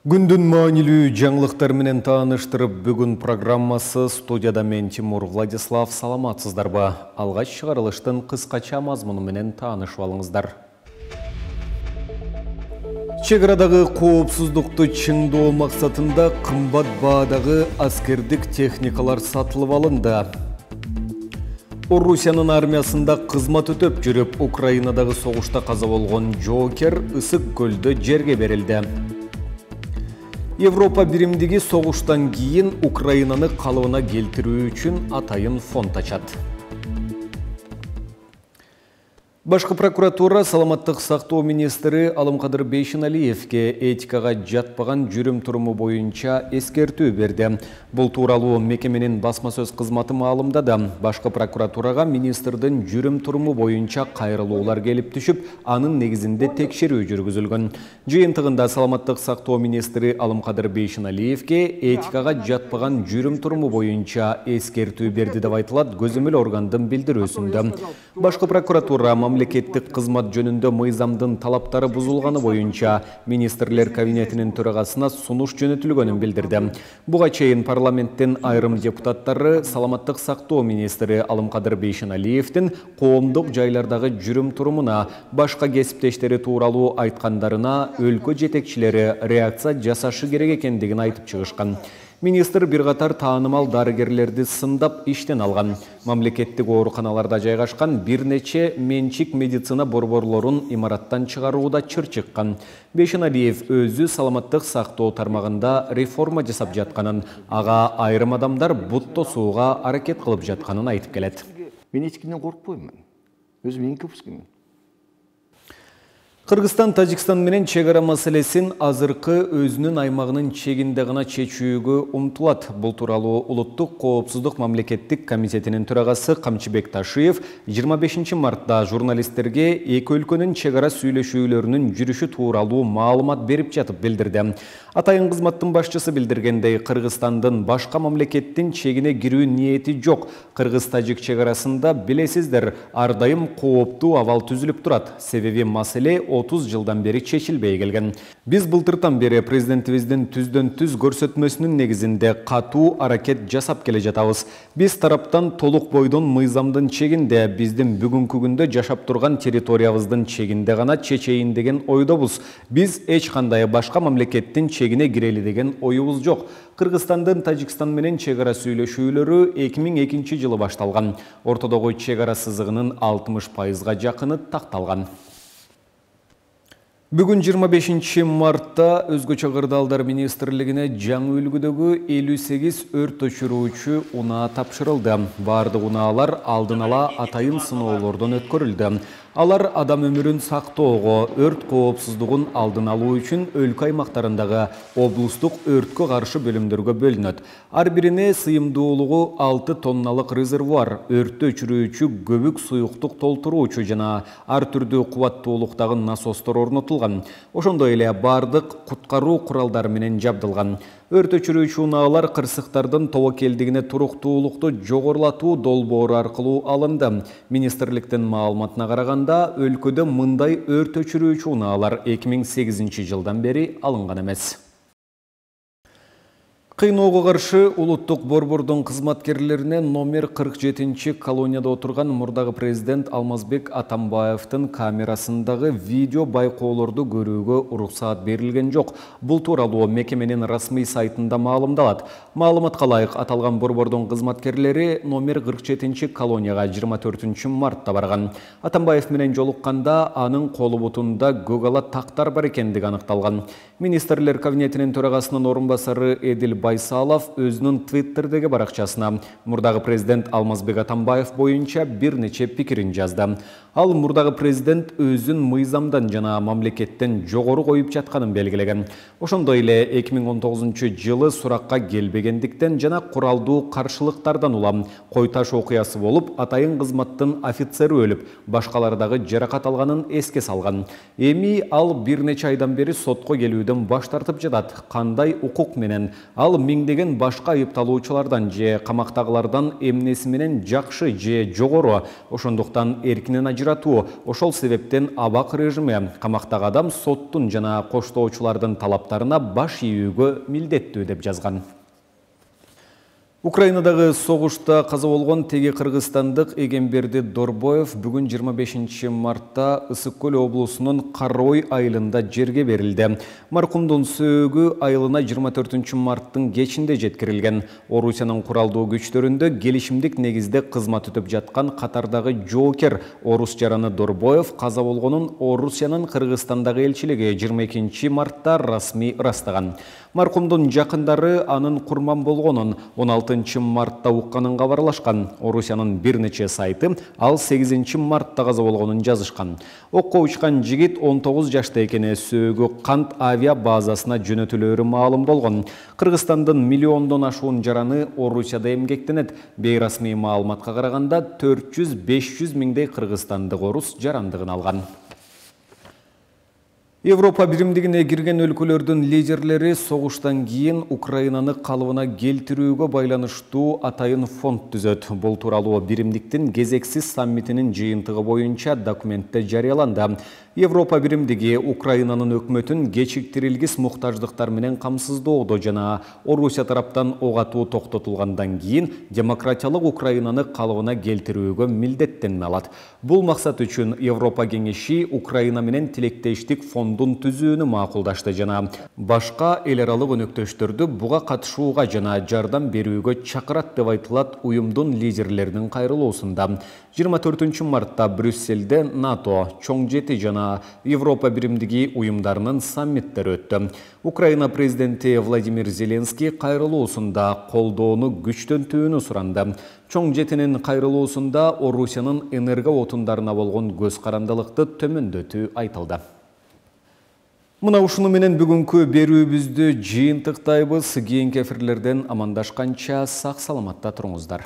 Күндүн маанилүү жаңылыктар менен тааныштырып, бүгүн программасы студияда мен Тимур Владислав. Саламатсыздарбы? Алгач чыгарылыштын кыскача мазмуну менен таанышып алыңыздар. Чегарадагы коопсуздукту чыңдоо максатында кымбат баадагы аскердик техникалар сатылып алынды. Орусиянын армиясында кызмат өтөп жүрүп, Украинадагы согушта каза болгон Жокер Ысык көлдө жерге берилди. Европа биримдиги согуштан кийин Украинаны калыбына келтирүү үчүн атайын фонд ачат. Башкы прокуратура саламаттык сактоо министри Алымкадыр Бейшеналиевке этикага жатпаган жүрүм туруму боюнча эскертүү берди. Бул тууралуу мекеменин басма сөз кызматы маалымдады. Башкы прокуратурага министрдин жүрүм туруму боюнча кайрылуулар келип түшүп, анын негизинде текшерүү жүргүзүлгөн. Жыйынтыгында саламаттык сактоо министри Алымкадыр Бейшеналиевке этикага жатпаган жүрүм туруму боюнча эскертүү берди деп айтылат көзөмөл органдын билдирүүсүндө. Башкы прокуратура мамлекеттик кызмат жөнүндө мыйзамдын талаптары бузулганы боюнча министрлер кабинетинин төрагасына сунуш жөнөтүлгөнүн билдирди. Буга чейин парламенттин айрым депутаттары саламаттык сактоо министри Алымкадыр Бейшеналиевдин коомдук жайлардагы жүрүм турумуна, башка кесиптештери тууралуу айткандарына өлкө жетекчилери реакция жасашы керек экендигин айтып чыгышкан. Министр бир катар таанымал дарыгерлерди сындап иштен алган. Мамлекеттик ооруканаларда жайгашкан бир нече менчик медицина борборлорун имараттан чыгарууда чыр чыккан. Бейшеналиев өзү саламаттык сактоо тармагында реформа жасап жатканын, ага айрым адамдар бут тосууга аракет кылып жатканын айтып келет. Мен эч кимден коркпойм. Өзүм инкипскимин. Кыргызстан Тажикстан менен чегара маселесин азыркы өзүнүн аймагынын чегинде гана чечүүгө умтулат. Бул тууралуу Улуттук коопсуздук мамлекеттик комитетинин төрагасы Камчыбек Ташиев 25 мартта журналисттерге эки өлкөнүн чегара сүйлөшүүлөрүнүн жүрүшү тууралуу маалымат берип жатып билдирди. Атайын кызматтын башчысы билдиргендей, Кыргызстандын башка мамлекеттин чегине кирүү ниети жок. Кыргыз-Тажик чегарасында билесиздер, ар дайым кооптуу абал түзүлүп турат. Себеби маселе 30 жылдан бери чечилбей келген. Биз былтыртан бери президентибиздин түздөн-түз көрсөтмөсүнүн негизинде катуу аракет жасап келе жатабыз. Биз тараптан толук бойдон мыйзамдын чегинде, биздин бүгүнкү күндө жашап турган территориябыздын чегинде гана чечейин деген ойдобуз. Биз эч кандай башка мамлекеттин чегине кирели деген оюбуз жок. Кыргызстандын Тажикстан менен чегара сүйлөшүүлөрү 2002 жылы башталган. Ортодогу чегара сызыгынын 60%га жакыны такталган. Бүгүн 25 мартта Өзгөчө кырдаалдар министрлигине жаңы үлгүдөгү 58 өрт өчүрүүчү унаа тапшырылды. Бардык унаалар алдын ала атайын сыноолордон өткөрүлдү. Алар адам өмүрүн сактоого, өрт коопсуздугун алдын алуу үчүн өлкө аймактарындагы облустук өрткө каршы бөлүмдөргө бөлүнөт. Ар бирине сыйымдуулугу 6 тонналык резервуар, өрттү өчүрүүчү көбүк суюктук толтуруучу жана ар түрдүү кубаттуулуктагы насостор орнотулган. Ошондой эле бардык куткаруу куралдары менен жабдылган. Өрт өчүрүүчү унаалар кырсыктардын тобокелдигине туруктуулукту жогорулатуу долбоору аркылуу алынды. Министрликтин маалыматына караганда, өлкөдө мындай өрт өчүрүүчү унаалар 2008 жылдан бери алынган эмес. Кыйноого каршы улуттук борбордун кызматкерлерине номер 47 колонияда отурган мурдагы президент Алмазбек Атамбаевдин камерасындагы видео байкоолорду көрүүгө уруксаат берилген жок. Бул тууралуу мекеменин расмий сайтында маалымдалат. Маалыматка ылайык, аталган борбордун кызматкерлери номер 47 колонияга 24 мартта барган. Атамбаев менен жолукканда анын колу бутунда көк ала тактар бар экендиги аныкталган. Министрлер кабинетинин төрагасынын орун басары Эдил Байсалов өзүнүн Твиттердеги баракчасына мурдагы президент Алмазбек Атамбаев боюнча бир нече пикирин жазды. Ал мурдагы президент өзүн мыйзамдан жана мамлекеттен жогору коюп жатканын белгилеген. Ошондой эле 2019 жылы суракка келбегендиктен жана куралдуу каршылыктардан улам кой таш окуясы болуп, атайын кызматтын офицери өлүп, башкалар дагы жаракат алганын эске салган. Эми ал бир нече айдан бери сотко келүүдөн баш тартып жатат. Кандай укук менен ал Ал миңдеген башка айыпталуучулардан же камактагылардан эмнеси менен жакшы же жогору, ошондуктан эркинен ажыратуу, ошол себептен абак режими камактагы адам соттун жана коштоочулардын талаптарына баш ийүүгө милдеттүү деп жазган. Украинадагы согушта каза болгон теги кыргызстандык Эгемберди Дорбоев бүгүн 25 мартта Ысык Көл облусунун Карой айылында жерге берилди. Маркумдун сөөгү айылына 24 марттын кечинде жеткирилген. Орусиянын куралдуу күчтөрүндө келишимдик негизде кызмат өтүп жаткан катардагы жоокер орус жараны Дорбоев каза болгонун Орусиянын Кыргызстандагы элчилиги 22 мартта расмий ырастаган. Маркумдун жакындары анын курман болгонун 16 мартта укканын кабарлашкан. Орусиянын бир нече сайты ал 8 мартта каза болгонун жазышкан. Окко учкан жигит 19 жашта экени, сөөгү Кант авиа базасына жөнөтүлөөрү маалым болгон. Кыргызстандын миллиондон ашуун жараны Орусияда эмгектенет. Бейрасмий маалыматка караганда 400-500 миңдей кыргызстандык орус жарандыгын алган. Европа биримдигине кирген өлкөлөрдүн лидерлери согуштан кийин Украинаны калыбына келтирүүгө байланыштуу атайын фонд түзөт. Бул тууралуу биримдиктин кезексиз саммитинин жыйынтыгы боюнча документте жарыяланды. Европа биримдиги Украинанын өкмөтүн кечиктирилгис муктаждыктар менен камсыздоодо жана Орусия тараптан ок атуу токтотулгандан кийин демократиялык Украинаны калыбына келтирүүгө милдеттенме алат. Бул максат үчүн Европа кеңеши Украина менен тилектештик фондун түзүүнү макулдашты жана башка эл аралык өнөктөштөрдү буга катышууга жана жардам берүүгө чакырат деп айтылат уюмдун лидерлеринин кайрылуусунда. 24 мартта Брюссельде НАТО, чоң жети жана Европа биримдиги уюмдарынын саммиттери өттү. Украина президенти Владимир Зеленский кайрылуусунда колдоону күчтөнтүүнү суранды. Чоң жетинин кайрылуусунда Орусиянын энерго отундарына болгон көз карандылыкты төмөндөтүү айтылды. Мына ушуну менен бүгүнкү берүүбүздү жыйынтыктайбыз. Кийинки эфирлерден амандашканча сак саламатта туруңуздар.